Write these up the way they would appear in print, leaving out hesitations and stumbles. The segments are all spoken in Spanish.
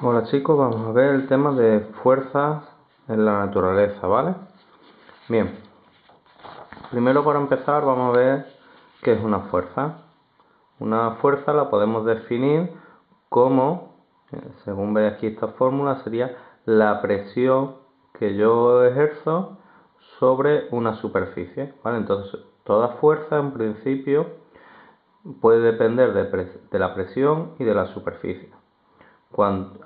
Hola chicos, vamos a ver el tema de fuerzas en la naturaleza, ¿vale? Bien, primero para empezar vamos a ver qué es una fuerza. Una fuerza la podemos definir como, según veis aquí esta fórmula, sería la presión que yo ejerzo sobre una superficie, ¿vale? Entonces, toda fuerza en principio puede depender de la presión y de la superficie.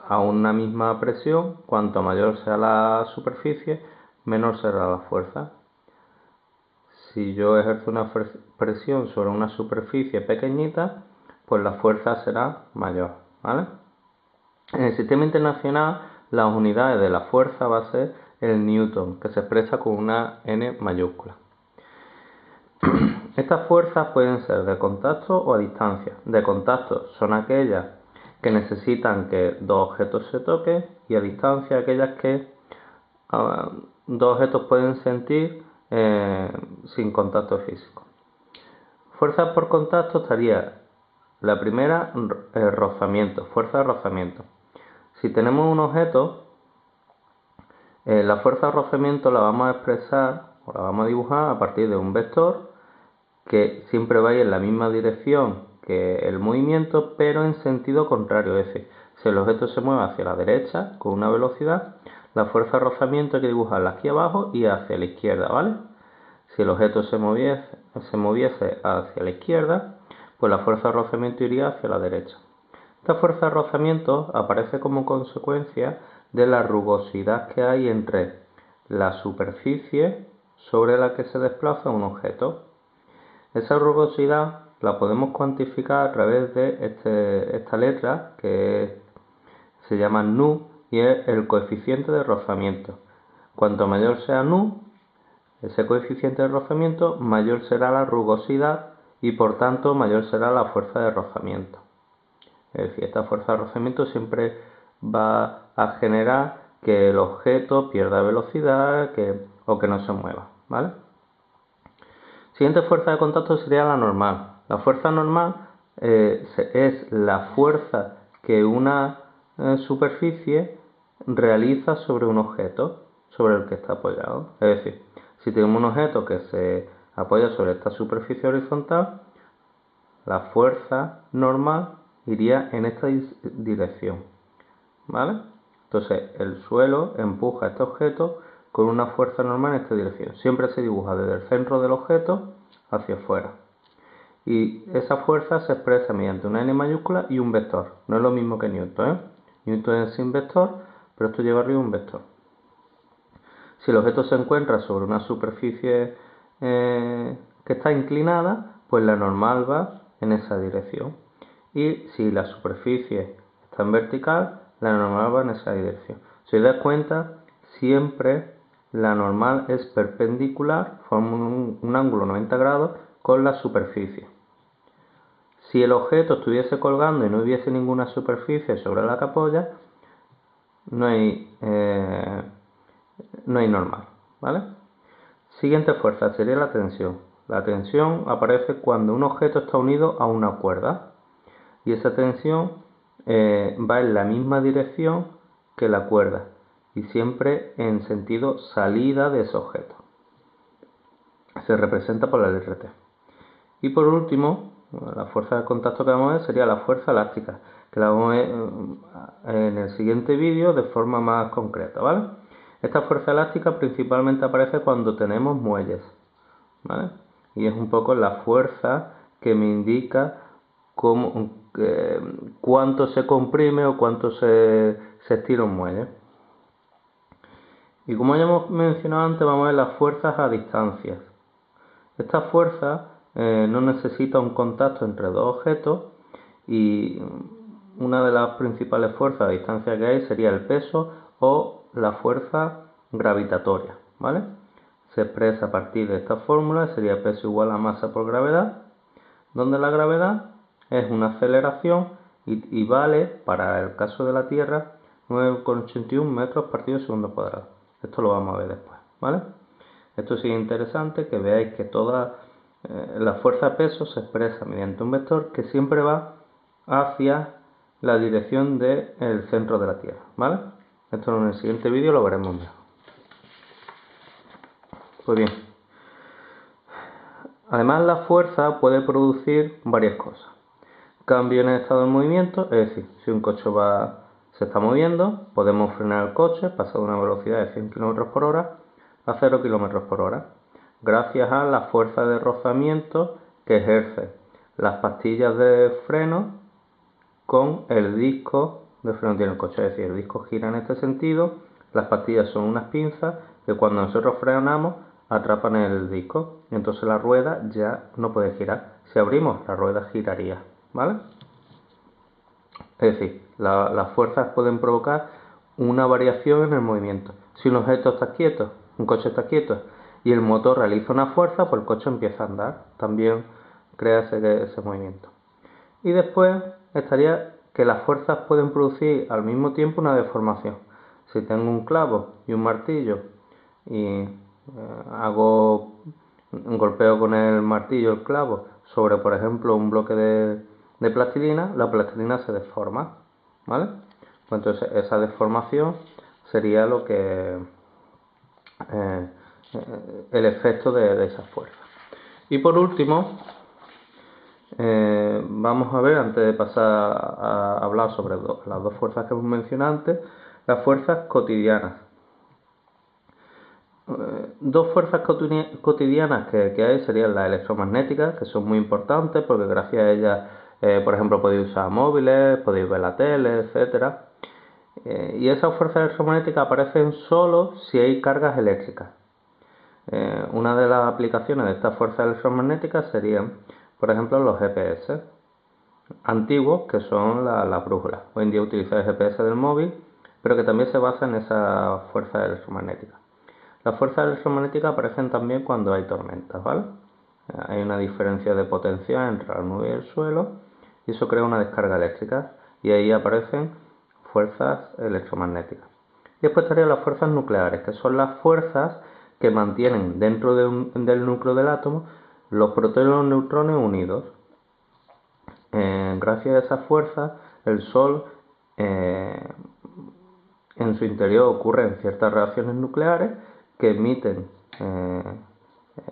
A una misma presión, cuanto mayor sea la superficie, menor será la fuerza. Si yo ejerzo una presión sobre una superficie pequeñita, pues la fuerza será mayor, ¿vale? En el sistema internacional, las unidades de la fuerza va a ser el newton, que se expresa con una n mayúscula. Estas fuerzas pueden ser de contacto o a distancia. De contacto son aquellas que necesitan que dos objetos se toquen, y a distancia aquellas que dos objetos pueden sentir sin contacto físico. Fuerzas por contacto estaría la primera, rozamiento, fuerza de rozamiento. Si tenemos un objeto, la fuerza de rozamiento la vamos a expresar o la vamos a dibujar a partir de un vector que siempre va a ir en la misma dirección que el movimiento, pero en sentido contrario. Es decir, si el objeto se mueve hacia la derecha con una velocidad, la fuerza de rozamiento hay que dibujarla aquí abajo y hacia la izquierda, ¿vale? Si el objeto se moviese hacia la izquierda, pues la fuerza de rozamiento iría hacia la derecha. Esta fuerza de rozamiento aparece como consecuencia de la rugosidad que hay entre la superficie sobre la que se desplaza un objeto. Esa rugosidad la podemos cuantificar a través de esta letra que se llama nu, y es el coeficiente de rozamiento. Cuanto mayor sea nu, ese coeficiente de rozamiento, mayor será la rugosidad y por tanto mayor será la fuerza de rozamiento. Es decir, esta fuerza de rozamiento siempre va a generar que el objeto pierda velocidad o que no se mueva, ¿vale? Siguiente fuerza de contacto sería la normal. La fuerza normal es la fuerza que una superficie realiza sobre un objeto sobre el que está apoyado. Es decir, si tenemos un objeto que se apoya sobre esta superficie horizontal, la fuerza normal iría en esta dirección, ¿vale? Entonces el suelo empuja a este objeto con una fuerza normal en esta dirección. Siempre se dibuja desde el centro del objeto hacia afuera. Y esa fuerza se expresa mediante una n mayúscula y un vector. No es lo mismo que Newton, ¿eh? Newton es sin vector, pero esto lleva arriba un vector. Si el objeto se encuentra sobre una superficie que está inclinada, pues la normal va en esa dirección. Y si la superficie está en vertical, la normal va en esa dirección. Si os das cuenta, siempre la normal es perpendicular, forma un ángulo 90 grados con la superficie. Si el objeto estuviese colgando y no hubiese ninguna superficie sobre la que apoya, no hay normal, ¿vale? Siguiente fuerza sería la tensión. La tensión aparece cuando un objeto está unido a una cuerda y esa tensión va en la misma dirección que la cuerda y siempre en sentido salida de ese objeto. Se representa por la letra T. Y por último, la fuerza de contacto que vamos a ver sería la fuerza elástica, que la vamos a ver en el siguiente vídeo de forma más concreta, ¿vale? Esta fuerza elástica principalmente aparece cuando tenemos muelles, ¿vale? Y es un poco la fuerza que me indica cuánto se comprime o cuánto se estira un muelle. Y como ya hemos mencionado antes, vamos a ver las fuerzas a distancia. Esta fuerza no necesita un contacto entre dos objetos y una de las principales fuerzas a distancia que hay sería el peso o la fuerza gravitatoria, ¿vale? Se expresa a partir de esta fórmula, sería peso igual a masa por gravedad, donde la gravedad es una aceleración y vale, para el caso de la Tierra, 9,81 metros partido segundo cuadrado. Esto lo vamos a ver después, ¿vale? Esto sí es interesante que veáis que toda la fuerza de peso se expresa mediante un vector que siempre va hacia la dirección del centro de la Tierra, ¿vale? Esto en el siguiente vídeo lo veremos mejor. Pues bien, además la fuerza puede producir varias cosas. Cambio en el estado del movimiento, es decir, si un coche se está moviendo, podemos frenar el coche, pasar de una velocidad de 100 km por hora a 0 km por hora, gracias a la fuerza de rozamiento que ejerce las pastillas de freno con el disco de freno que tiene el coche. Es decir, el disco gira en este sentido, las pastillas son unas pinzas que cuando nosotros frenamos atrapan el disco y entonces la rueda ya no puede girar. Si abrimos, la rueda giraría, ¿vale? Es decir, las fuerzas pueden provocar una variación en el movimiento. Si un objeto está quieto, un coche está quieto y el motor realiza una fuerza, pues el coche empieza a andar, también crea ese movimiento. Y después estaría que las fuerzas pueden producir al mismo tiempo una deformación. Si tengo un clavo y un martillo y golpeo con el martillo el clavo sobre, por ejemplo, un bloque de plastilina, la plastilina se deforma, ¿vale? Pues entonces esa deformación sería lo que el efecto de esa fuerza. Y por último, vamos a ver, antes de pasar a hablar sobre las dos fuerzas que hemos mencionado antes, las fuerzas cotidianas. Dos fuerzas cotidianas que hay serían las electromagnéticas, que son muy importantes porque gracias a ellas, por ejemplo, podéis usar móviles, podéis ver la tele, etcétera. Y esas fuerzas electromagnéticas aparecen solo si hay cargas eléctricas. Una de las aplicaciones de estas fuerzas electromagnéticas serían, por ejemplo, los GPS antiguos, que son las brújulas. Hoy en día utiliza el GPS del móvil, pero que también se basa en esas fuerzas electromagnéticas. Las fuerzas electromagnéticas aparecen también cuando hay tormentas, ¿vale? Hay una diferencia de potencia entre la nube y el suelo y eso crea una descarga eléctrica y ahí aparecen fuerzas electromagnéticas. Y después estarían las fuerzas nucleares, que son las fuerzas que mantienen dentro del núcleo del átomo los protones y los neutrones unidos. Gracias a esas fuerzas, el Sol en su interior ocurren ciertas reacciones nucleares que emiten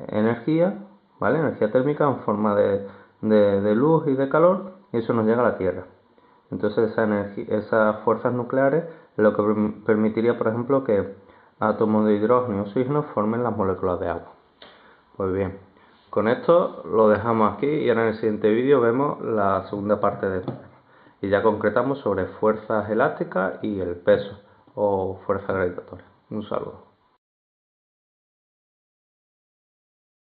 energía, ¿vale? Energía térmica en forma de luz y de calor, y eso nos llega a la Tierra. Entonces esas fuerzas nucleares es lo que permitiría, por ejemplo, que átomos de hidrógeno y oxígeno formen las moléculas de agua. Pues bien, con esto lo dejamos aquí y ahora en el siguiente vídeo vemos la segunda parte del tema. Y ya concretamos sobre fuerzas elásticas y el peso o fuerza gravitatoria. Un saludo.